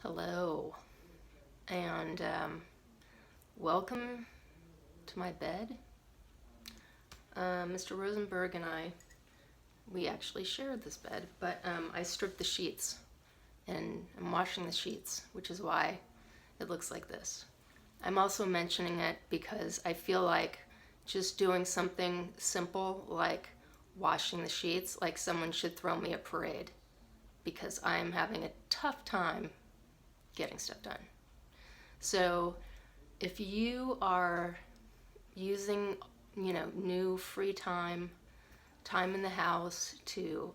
Hello, and welcome to my bed. Mr. Rosenberg and we actually shared this bed, but I stripped the sheets and I'm washing the sheets, which is why it looks like this. I'm also mentioning it because I feel like just doing something simple like washing the sheets, like someone should throw me a parade because I'm having a tough time getting stuff done. So if you are using, new free time in the house to,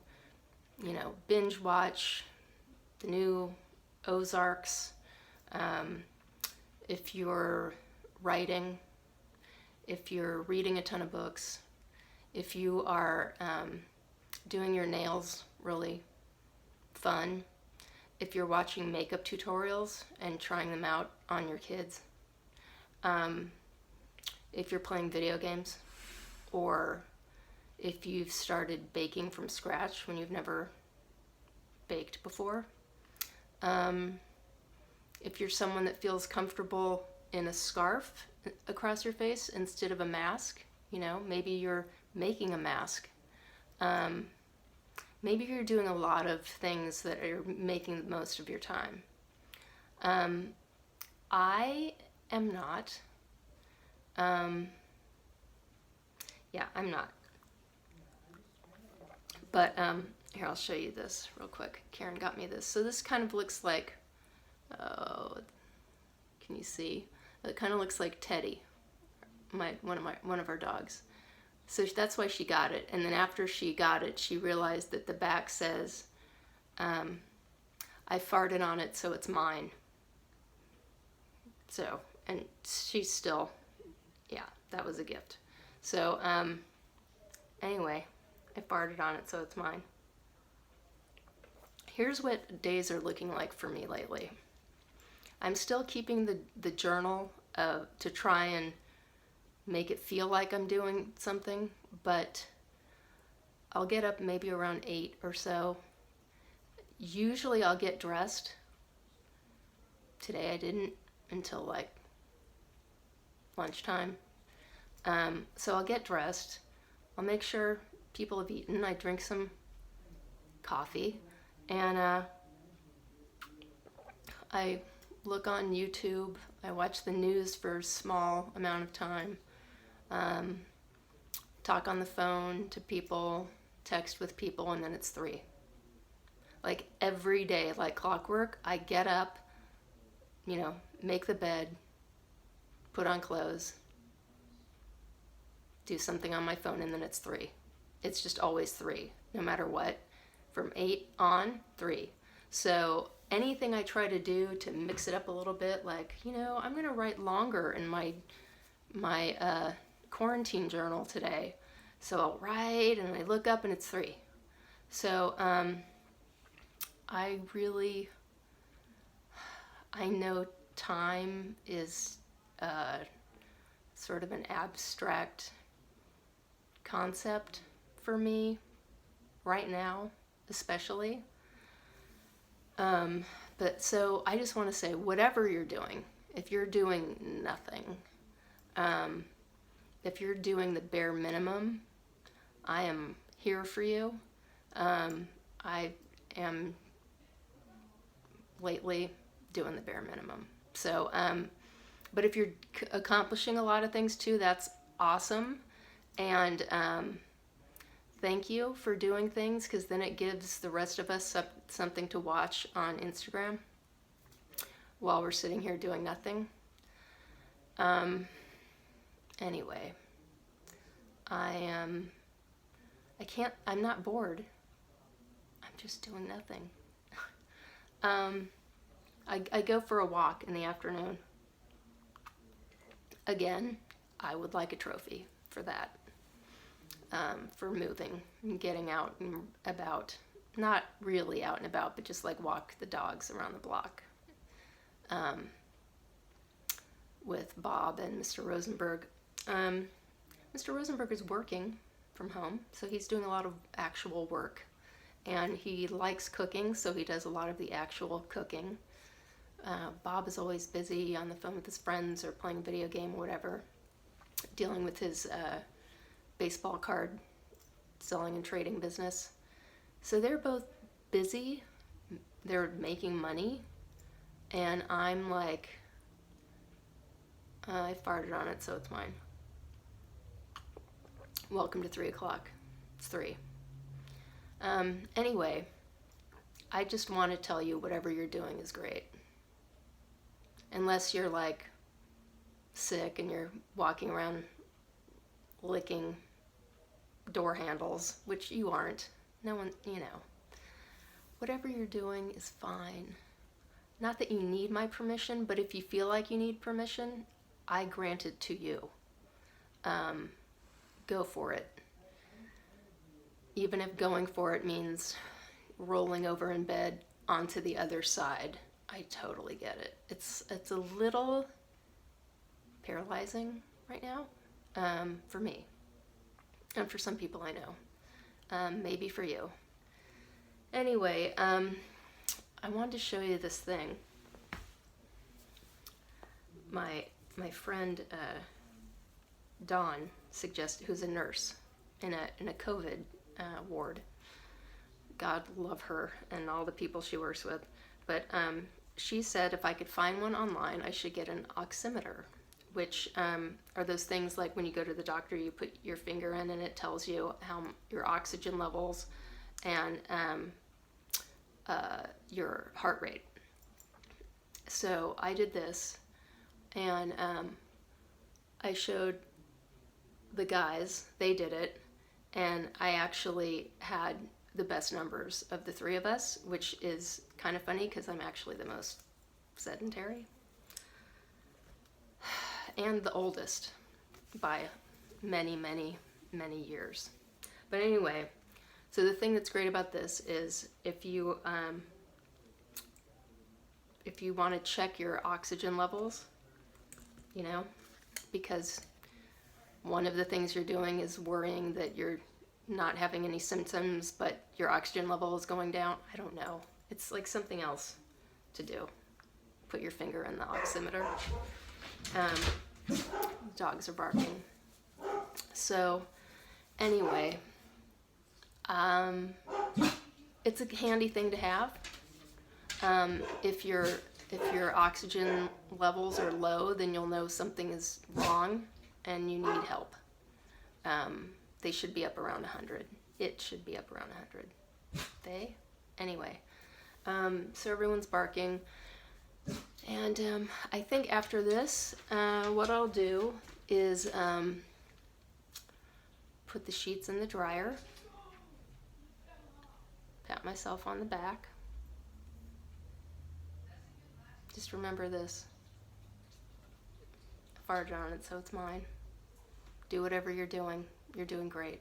binge watch the new Ozarks, if you're writing, if you're reading a ton of books, if you are doing your nails really fun, if you're watching makeup tutorials and trying them out on your kids, if you're playing video games, or if you've started baking from scratch when you've never baked before, if you're someone that feels comfortable in a scarf across your face instead of a mask, maybe you're making a mask. Maybe you're doing a lot of things that are making the most of your time. I am not. I'm not. But here, I'll show you this real quick. Karen got me this. So this kind of looks like, oh, can you see? It kind of looks like Teddy, one of our dogs. So that's why she got it. And then after she got it, she realized that the back says, I farted on it, so it's mine. So, and she's still, that was a gift. So, anyway, I farted on it, so it's mine. Here's what days are looking like for me lately. I'm still keeping the journal to try and make it feel like I'm doing something, but I'll get up maybe around 8 or so. Usually I'll get dressed. Today I didn't until like lunchtime. So I'll get dressed. I'll make sure people have eaten. I drink some coffee, and I look on YouTube. I watch the news for a small amount of time. Talk on the phone to people, text with people, and then it's 3. Like every day, like clockwork, I get up, make the bed, put on clothes, do something on my phone, and then it's 3. It's just always 3, no matter what. From 8 on, 3. So anything I try to do to mix it up a little bit, like, I'm going to write longer in my quarantine journal today. So I'll write, and I look up, and it's 3. So I know time is sort of an abstract concept for me right now, especially. But so I just want to say, whatever you're doing, if you're doing nothing, if you're doing the bare minimum, I am here for you. I am lately doing the bare minimum. So, but if you're accomplishing a lot of things too, that's awesome. And thank you for doing things, because then it gives the rest of us something to watch on Instagram while we're sitting here doing nothing. Anyway, I'm not bored. I'm just doing nothing. I go for a walk in the afternoon. Again, I would like a trophy for that. For moving and getting out and about. Not really out and about, but just like walk the dogs around the block. With Bob and Mr. Rosenberg. Mr. Rosenberg is working from home, so he's doing a lot of actual work. And he likes cooking, so he does a lot of the actual cooking. Bob is always busy on the phone with his friends or playing a video game or whatever, dealing with his baseball card selling and trading business. So they're both busy, they're making money, and I'm like, I farted on it, so it's mine. Welcome to 3 o'clock. It's 3. Anyway, I just want to tell you whatever you're doing is great. Unless you're like sick and you're walking around licking door handles, which you aren't. No one, whatever you're doing is fine. Not that you need my permission, but if you feel like you need permission, I grant it to you. Go for it. Even if going for it means rolling over in bed onto the other side, I totally get it. It's a little paralyzing right now, for me, and for some people I know, maybe for you. Anyway, I wanted to show you this thing. My friend Dawn suggested, who's a nurse in a COVID ward. God love her and all the people she works with. But she said if I could find one online, I should get an oximeter, which are those things like when you go to the doctor, you put your finger in and it tells you how your oxygen levels and your heart rate. So I did this, and I showed the guys, they did it, and I actually had the best numbers of the three of us, which is kind of funny because I'm actually the most sedentary and the oldest by many, many, many years. But anyway, so the thing that's great about this is if you want to check your oxygen levels, because one of the things you're doing is worrying that you're not having any symptoms, but your oxygen level is going down. I don't know. It's like something else to do. Put your finger in the oximeter. Dogs are barking. So anyway, it's a handy thing to have. If your oxygen levels are low, then you'll know something is wrong and you need help. They should be up around 100. It should be up around 100. Anyway, so everyone's barking. And I think after this, what I'll do is put the sheets in the dryer, pat myself on the back. Just remember this. I farted on it, so it's mine. Do whatever you're doing. You're doing great.